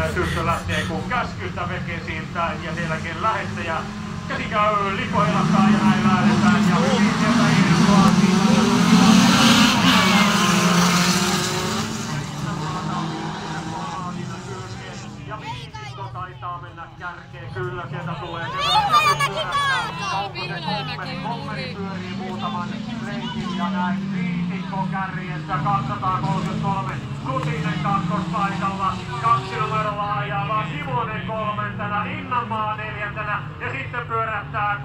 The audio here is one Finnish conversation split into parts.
tyttö lähtee kun käskystä vekesiltä ja sielläkin lähettäjä. Käsi käy, lipo helastaa ja näin lähdetään ja hyvin sieltä irtoaa. Ja viisikko taitaa mennä kärkeen, kyllä sieltä tulee. Kommeri pyörii muutaman leikin ja näin viisikko kärjessä 233. Sutinen kakkospaikalla, 2 numerolla ajava Simonen kolmantena, Innanmaa neljäntenä ja sitten pyörähtää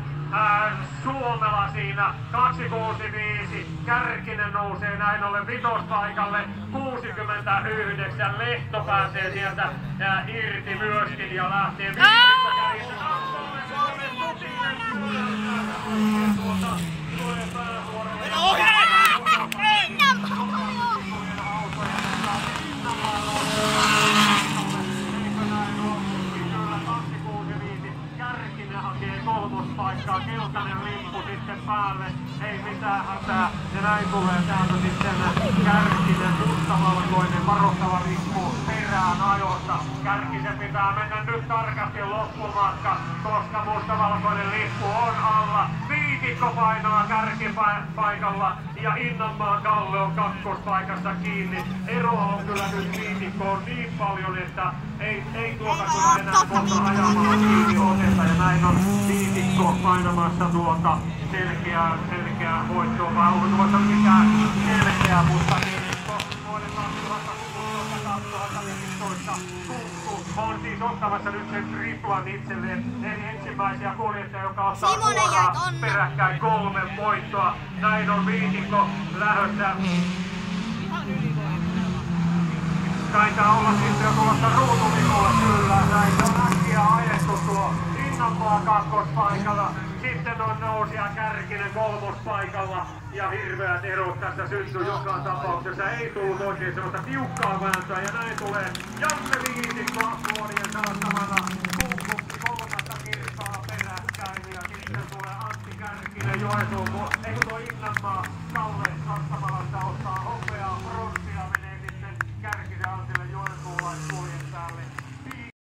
Suomela siinä 265. Kärkinen nousee näin ollen vitospaikalle 69. Lehto pääsee sieltä irti myöskin ja lähtee viidessä kärjessä 233. Sutinen tulee pääsuoralle. Kärkinen hakee kolmospaikkaa, keltainen lippu sitten päälle, ei mitään hätää. Ja näin tulee täältä sitten Kärkinen, mustavalkoinen varoittava lippu perään ajosta. Kärkisen pitää mennä nyt tarkasti loppumatka, koska mustavalkoinen lippu on alla. Viitikko painaa kärkipaikalla ja Innanmaan Kalle on kakkospaikassa kiinni. Eroa on kyllä nyt viitikkoon niin paljon, että ei tuota kyllä enää kohta ajamaan kiinni otetta. Ja näin on viitikko painamassa tuota selkeää voittoa. Vai onko tuossa mikään selkeä, mutta viitikko vuoden 2016 Tukku on siis ottamassa nyt sen triplan itselleen. Eli ensimmäisiä kuljettajia, joka ottaa suoraan peräkkäin 3 voittoa. Näin on viitikko lähdössä. Taitaa olla sitten jo tulossa ruutuvikolla kyllä. Näin on äkkiä ajettu tuo Innanmaa kakkospaikalla. Sitten on Nousia Kärkinen kolmospaikalla ja hirveät erot tässä syntyy joka tapauksessa. Ei tullut oikein sellaista tiukkaa vääntöä ja näin tulee Janne